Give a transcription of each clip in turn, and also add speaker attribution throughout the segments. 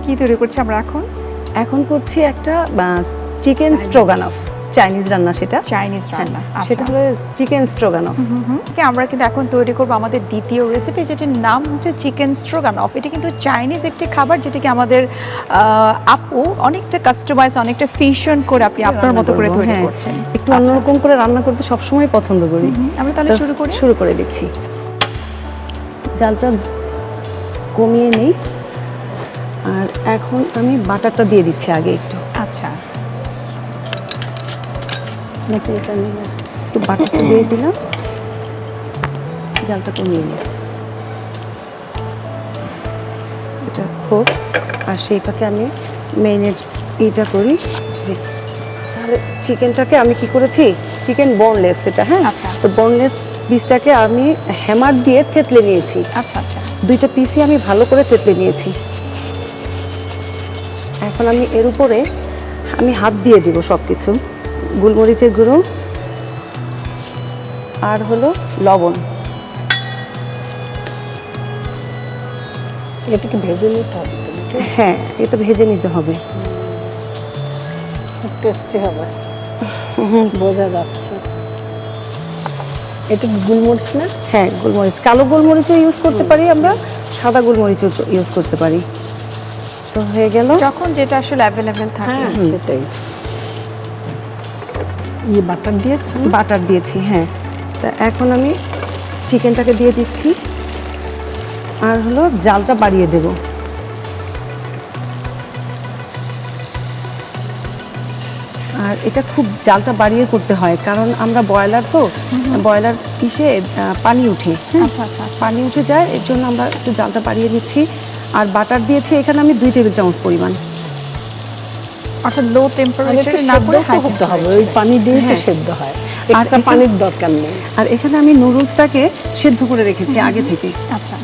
Speaker 1: কি তৈরি করছি আমরা এখন?
Speaker 2: এখন করছি একটা চিকেন স্ট্রোগানফ, চাইনিজ রান্না সেটা।
Speaker 1: চাইনিজ রান্না,
Speaker 2: সেটা হলো চিকেন স্ট্রোগানফ।
Speaker 1: আমরা কিন্তু এখন তৈরি করব আমাদের দ্বিতীয় রেসিপি, যেটির নাম হচ্ছে চিকেন স্ট্রোগানফ। এটা কিন্তু চাইনিজ একটি খাবার, যেটাকে আমাদের আপু অনেকটা কাস্টমাইজ, অনেকটা ফিউশন করে আপনি আপনার মতো করে তৈরি করছেন।
Speaker 2: একটু অন্যরকম করে রান্না করতে সবসময় পছন্দ করি।
Speaker 1: আমরা তাহলে শুরু করে
Speaker 2: দিচ্ছি। জালটা কমিয়ে নেই, আর এখন আমি বাটারটা দিয়ে দিচ্ছি আগে একটু।
Speaker 1: আচ্ছা,
Speaker 2: নাকি এটা নিয়ে একটু বাটারটা দিয়ে দিলাম, জালটা কমিয়ে নিই। এটা হোক, আর সেই পাকে আমি মেরিনেট এইটা করি। তাহলে চিকেনটাকে আমি কি করেছি, চিকেন বোনলেস এটা, হ্যাঁ।
Speaker 1: আচ্ছা,
Speaker 2: তো বোনলেস পিসটাকে আমি হ্যামার দিয়ে থেতলে নিয়েছি।
Speaker 1: আচ্ছা আচ্ছা,
Speaker 2: দুইটা পিসই আমি ভালো করে থেতলে নিয়েছি। এখন আমি এর উপরে আমি হাত দিয়ে দিব সব কিছু, গোলমরিচের গুঁড়ো আর হলো লবণ।
Speaker 3: এটাকে ভেজে নিতে হবে?
Speaker 2: হ্যাঁ, এটা ভেজে নিতে হবে।
Speaker 3: খুব টেস্টি হবে, বোঝা যাচ্ছে। এটা গোলমরিচ না?
Speaker 2: হ্যাঁ, গোলমরিচ, কালো গোলমরিচও ইউজ করতে পারি আমরা, সাদা গোলমরিচও ইউজ করতে পারি। তো হয়ে গেল,
Speaker 1: যখন যেটা আসলে অ্যাভেলেবেল থাকে।
Speaker 3: সেটাই। বাটার দিয়েছি?
Speaker 2: বাটার দিয়েছি, হ্যাঁ। তা এখন আমি চিকেনটাকে দিয়ে দিচ্ছি, আর হলো জালটা বাড়িয়ে দেব। আর এটা খুব জালটা বাড়িয়ে করতে হয়, কারণ আমরা ব্রয়লার তো, ব্রয়লার ইসে পানি উঠে।
Speaker 1: আচ্ছা আচ্ছা,
Speaker 2: পানি উঠে যায়, এর জন্য আমরা একটু জালটা বাড়িয়ে দিচ্ছি। আর বাটার দিয়েছি এখানে আমি 2 টেবিল চামচ পরিমাণ।
Speaker 1: অর্থাৎ লো টেম্পারেচারে না করে হাই
Speaker 3: করতে হবে, ওই পানি দিয়ে তো সেদ্ধ হয়, এক্সট্রা পানির দরকার নেই।
Speaker 2: আর এখানে আমি নুডলসটাকে সেদ্ধ করে রেখেছি আগে থেকে।
Speaker 1: আচ্ছা,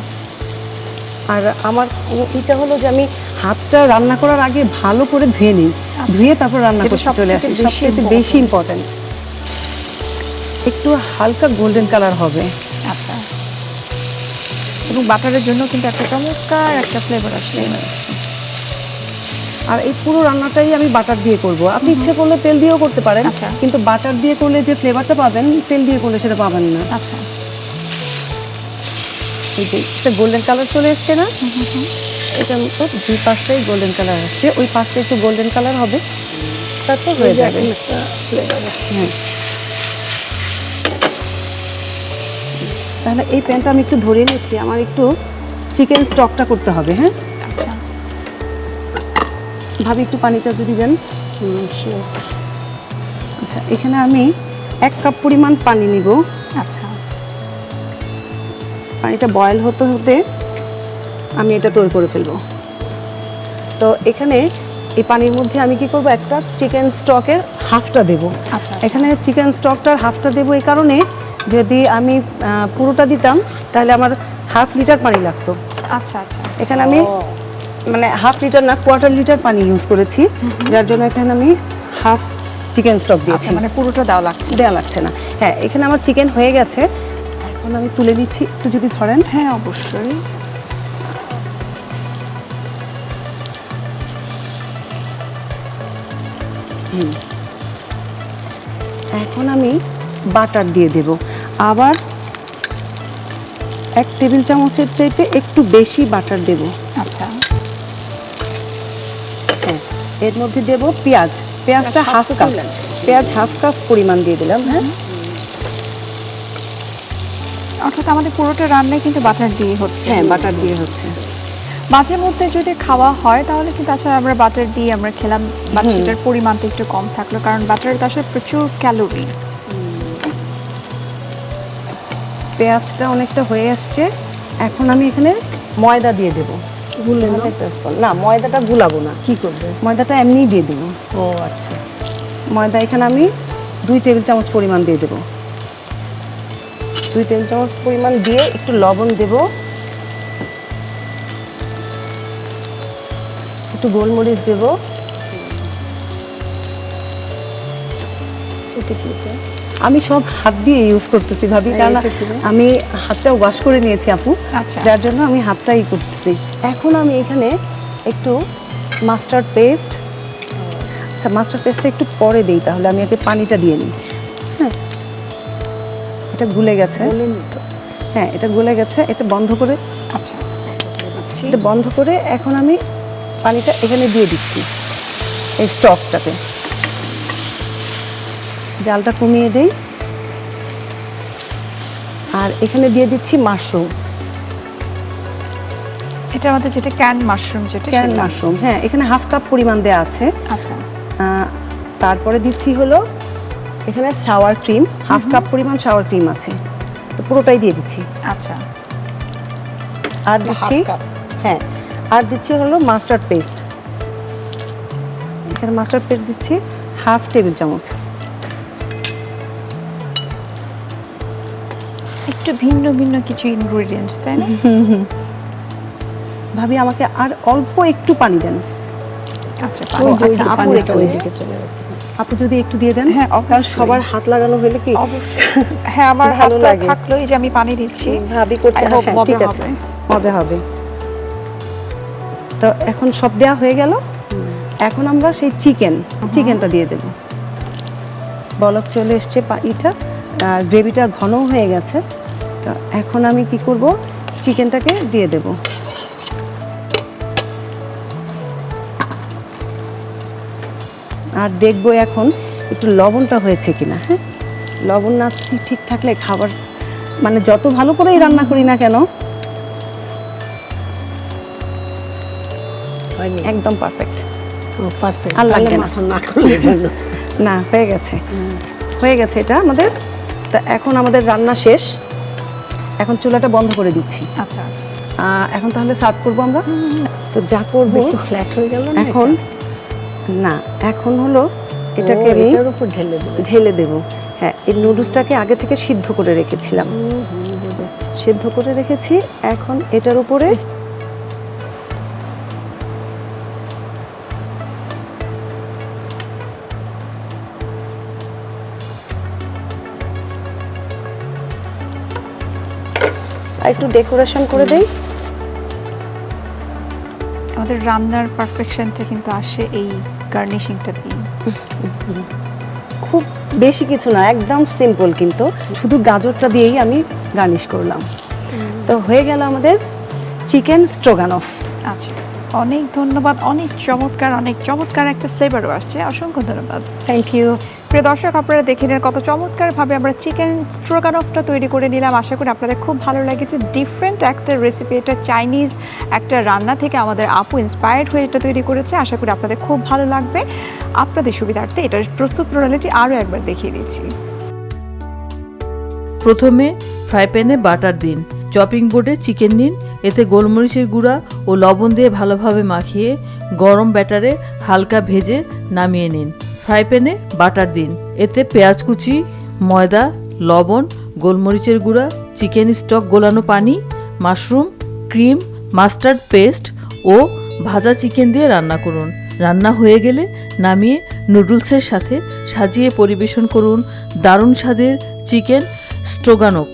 Speaker 2: আর আমার এটা হলো যে আমি হাতটা রান্না করার আগে ভালো করে ধুয়ে নিই, ধুয়ে তারপর রান্না করতে চলে আসি। সবচেয়ে বেশি ইম্পর্টেন্ট। একটু হালকা গোল্ডেন কালার হবে।
Speaker 1: আচ্ছা, এবং বাটারের জন্য কিন্তু একটা চমৎকার একটা ফ্লেভার আসে।
Speaker 2: আর এই পুরো রান্নাটাই আমি বাটার দিয়ে করব। আপনি ইচ্ছে করলে তেল দিয়েও করতে পারেন, কিন্তু বাটার দিয়ে করলে যে ফ্লেভারটা পাবেন, তেল দিয়ে করলে সেটা পাবেন না।
Speaker 1: আচ্ছা,
Speaker 2: এই যে একটা গোল্ডেন কালার চলে এসছে না, এটা তো 2 পাশটাই গোল্ডেন কালার আসছে, ওই পাশটা একটু গোল্ডেন কালার হবে, তারপর হয়ে যাবে। হ্যাঁ, তাহলে এই প্যানটা আমি একটু ধরে নিচ্ছি, আমার একটু চিকেন স্টকটা করতে হবে। হ্যাঁ,
Speaker 1: আচ্ছা,
Speaker 2: ভাবি একটু পানিটা যদি দেন। আচ্ছা, এখানে আমি 1 কাপ পরিমাণ পানি নিব।
Speaker 1: আচ্ছা,
Speaker 2: পানিটা বয়েল হতে হতে আমি এটা তৈরি করে ফেলবো। তো এখানে এই পানির মধ্যে আমি কি করব, একটা চিকেন স্টকের হাফটা দেব।
Speaker 1: আচ্ছা,
Speaker 2: এখানে চিকেন স্টকটার হাফটা দেব এই কারণে, যদি আমি পুরোটা দিতাম তাহলে আমার 1/2 লিটার পানি লাগতো।
Speaker 1: আচ্ছা, আচ্ছা,
Speaker 2: এখানে আমি মানে 1/2 লিটার না, 1/4 লিটার পানি ইউজ করেছি, যার জন্য এখানে আমি হাফ চিকেন স্টক দিয়েছি।
Speaker 1: মানে পুরোটা দেওয়া
Speaker 2: লাগছে না। হ্যাঁ, এখানে আমার চিকেন হয়ে গেছে, এখন আমি তুলে নিচ্ছি। একটু যদি ধরেন।
Speaker 1: হ্যাঁ, অবশ্যই।
Speaker 2: এখন আমি বাটার দিয়ে দেব, আবার 1 টেবিল চামচের চাইতে একটু বেশি বাটার দেব।
Speaker 1: আচ্ছা,
Speaker 2: হ্যাঁ, এর মধ্যে দেব পেঁয়াজ, পেঁয়াজটা হাফ কাপ, পেঁয়াজ হাফ কাপ পরিমাণ দিয়ে দিলাম। হ্যাঁ,
Speaker 1: অর্থাৎ আমাদের পুরোটা রান্নায় কিন্তু বাটার দিয়ে হচ্ছে।
Speaker 2: হ্যাঁ, বাটার দিয়ে হচ্ছে।
Speaker 1: মাঝে মধ্যে যদি খাওয়া হয় তাহলে কিন্তু আসলে আমরা বাটার দিয়ে আমরা খেলাম, বাট সেটার পরিমাণটা একটু কম থাকলো, কারণ বাটারে তো আসলে প্রচুর ক্যালোরি।
Speaker 2: পেঁয়াজটা অনেকটা হয়ে আসছে, এখন আমি এখানে ময়দা দিয়ে দেবো। না, ময়দাটা গুলাবো না।
Speaker 3: কি করবে?
Speaker 2: ময়দাটা এমনিই দিয়ে দেবো।
Speaker 3: ও আচ্ছা,
Speaker 2: ময়দা এখানে আমি 2 টেবিল চামচ পরিমাণ দিয়ে দেবো। 2 টেবিল চামচ পরিমাণ দিয়ে একটু লবণ দেব, একটু গোলমরিচ দেব। আমি সব হাত দিয়ে ইউজ করতেছি ভাবি, কারণ আমি হাতটা ওয়াশ করে নিয়েছি আপু,
Speaker 1: আচ্ছা,
Speaker 2: যার জন্য আমি হাতটাই করতেছি। এখন আমি এখানে একটু মাস্টার্ড পেস্ট। আচ্ছা, মাস্টার্ড পেস্টটা একটু পরে দিই, তাহলে আমি আগে পানিটা দিয়ে নিই। হ্যাঁ, এটা গুলে গেছে। হ্যাঁ, এটা গলে গেছে। এটা বন্ধ করে,
Speaker 1: আচ্ছা
Speaker 2: এটা বন্ধ করে এখন আমি পানিটা এখানে দিয়ে দিচ্ছি এই স্টকটাতে। জালটা কমিয়ে দেই। আর এখানে দিয়ে দিচ্ছি মাশরুম।
Speaker 1: এটা আমাদের যেটা ক্যান মাশরুম, যেটা
Speaker 2: ক্যান মাশরুম, হ্যাঁ, এখানে হাফ কাপ পরিমাণ দেওয়া আছে।
Speaker 1: আচ্ছা,
Speaker 2: তারপরে দিচ্ছি হলো এখানে শাওয়ার ক্রিম, হাফ কাপ পরিমাণ শাওয়ার ক্রিম আছে, তো পুরোটাই দিয়ে দিচ্ছি।
Speaker 1: আচ্ছা,
Speaker 2: আর দিচ্ছি, হ্যাঁ, আর দিচ্ছি হলো মাস্টার্ড পেস্ট। এখানে মাস্টার্ড পেস্ট দিচ্ছি হাফ টেবিল চামচ।
Speaker 1: একটু ভিন্ন ভিন্ন কিছু ইনগ্রেডিয়েন্টস, তাই না?
Speaker 2: ভাবি আমাকে আর অল্প একটু পানি দেন।
Speaker 1: আচ্ছা,
Speaker 3: আচ্ছা,
Speaker 1: আপু
Speaker 3: পানিটা
Speaker 1: একটু,
Speaker 3: ওইদিকে চলে যাচ্ছে।
Speaker 2: আপু যদি একটু দিয়ে দেন।
Speaker 1: হ্যাঁ,
Speaker 2: কারণ সবার হাত লাগানো হলে কি
Speaker 1: অবশ্যই। হ্যাঁ, আমার
Speaker 2: ভালো
Speaker 1: হাতটা
Speaker 2: লাগে।
Speaker 1: থাকলো, এই যে আমি পানি দিচ্ছি,
Speaker 2: ভাবি করছে,
Speaker 1: I hope
Speaker 2: হ্যাঁ,
Speaker 1: মজা
Speaker 2: ঠিক আছে,
Speaker 1: হবে।
Speaker 2: মজা হবে। তো এখন সব দেওয়া হয়ে গেল। এখন আমরা সেই চিকেনটা দিয়ে দেব। বলক চলে এসছে, এটা গ্রেভিটা ঘন হয়ে গেছে। তো এখন আমি কি করব, চিকেনটাকে দিয়ে দেব। আর দেখবো এখন একটু লবণটা হয়েছে কিনা। হ্যাঁ, লবণ না ঠিক থাকলে খাবার মানে যত ভালো করেই রান্না করি না কেন, একদম পারফেক্ট।
Speaker 3: পারফেক্ট।
Speaker 2: আর লাগবে না।
Speaker 3: মাথা না করলে ভালো।
Speaker 2: না, হয়ে গেছে, হয়ে গেছে এটা আমাদের। তা এখন আমাদের রান্না শেষ। এখন চুলাটা বন্ধ করে দিচ্ছি।
Speaker 1: আচ্ছা,
Speaker 2: এখন তাহলে সার্ভ করবো আমরা। তো যা করবো,
Speaker 3: বেশি ফ্ল্যাট হয়ে গেল না
Speaker 2: এখন না, এখন হলো এটাকে আমি
Speaker 3: এটার উপর ঢেলে দেব।
Speaker 2: ঢেলে দেব। হ্যাঁ, এই নুডলসটাকে আগে থেকে সিদ্ধ করে রেখেছিলাম, সিদ্ধ করে রেখেছি। এখন এটার উপরে একটু ডেকোরেশন করে দেই।
Speaker 1: আমাদের রান্নার পারফেকশনটা কিন্তু আসে এই গার্নিশিংটা দিয়ে।
Speaker 2: খুব বেশি কিছু না, একদম সিম্পল, কিন্তু শুধু গাজরটা দিয়েই আমি গার্নিশ করলাম। তো হয়ে গেল আমাদের চিকেন স্ট্রোগানফ।
Speaker 1: আচ্ছা, অনেক ধন্যবাদ, অনেক চমৎকার একটা ফ্লেভারও আসছে। অসংখ্য ধন্যবাদ।
Speaker 2: Thank you.
Speaker 1: প্রিয় দর্শক, আপনারা দেখে নিন কত চমৎকারভাবে আমরা চিকেন স্ট্রোগানফটা তৈরি করে নিলাম। আশা করি আপনাদের খুব ভালো লেগেছে। ডিফারেন্ট একটা রেসিপি, এটা চাইনিজ একটা রান্না থেকে আমাদের আপু ইন্সপায়ার্ড হয়ে এটা তৈরি করেছে। আশা করি আপনাদের খুব ভালো লাগবে। আপনাদের সুবিধার্থে এটার প্রস্তুত প্রণালীটি আরও একবার দেখিয়ে দিচ্ছি।
Speaker 4: প্রথমে ফ্রাই প্যানে বাটার দিন, চপিং বোর্ডে চিকেন নিন, এতে গোলমরিচের গুঁড়া ও লবণ দিয়ে ভালোভাবে মাখিয়ে গরম ব্যাটারে হালকা ভেজে নামিয়ে নিন। ফ্রাই প্যানে বাটার দিন, এতে পেঁয়াজ কুচি, ময়দা, লবণ, গোলমরিচের গুঁড়া, চিকেন স্টক গোলানো পানি, মাশরুম, ক্রিম, মাস্টার্ড পেস্ট ও ভাজা চিকেন দিয়ে রান্না করুন। রান্না হয়ে গেলে নামিয়ে নুডলসের সাথে সাজিয়ে পরিবেশন করুন দারুণ স্বাদের চিকেন স্ট্রোগানফ।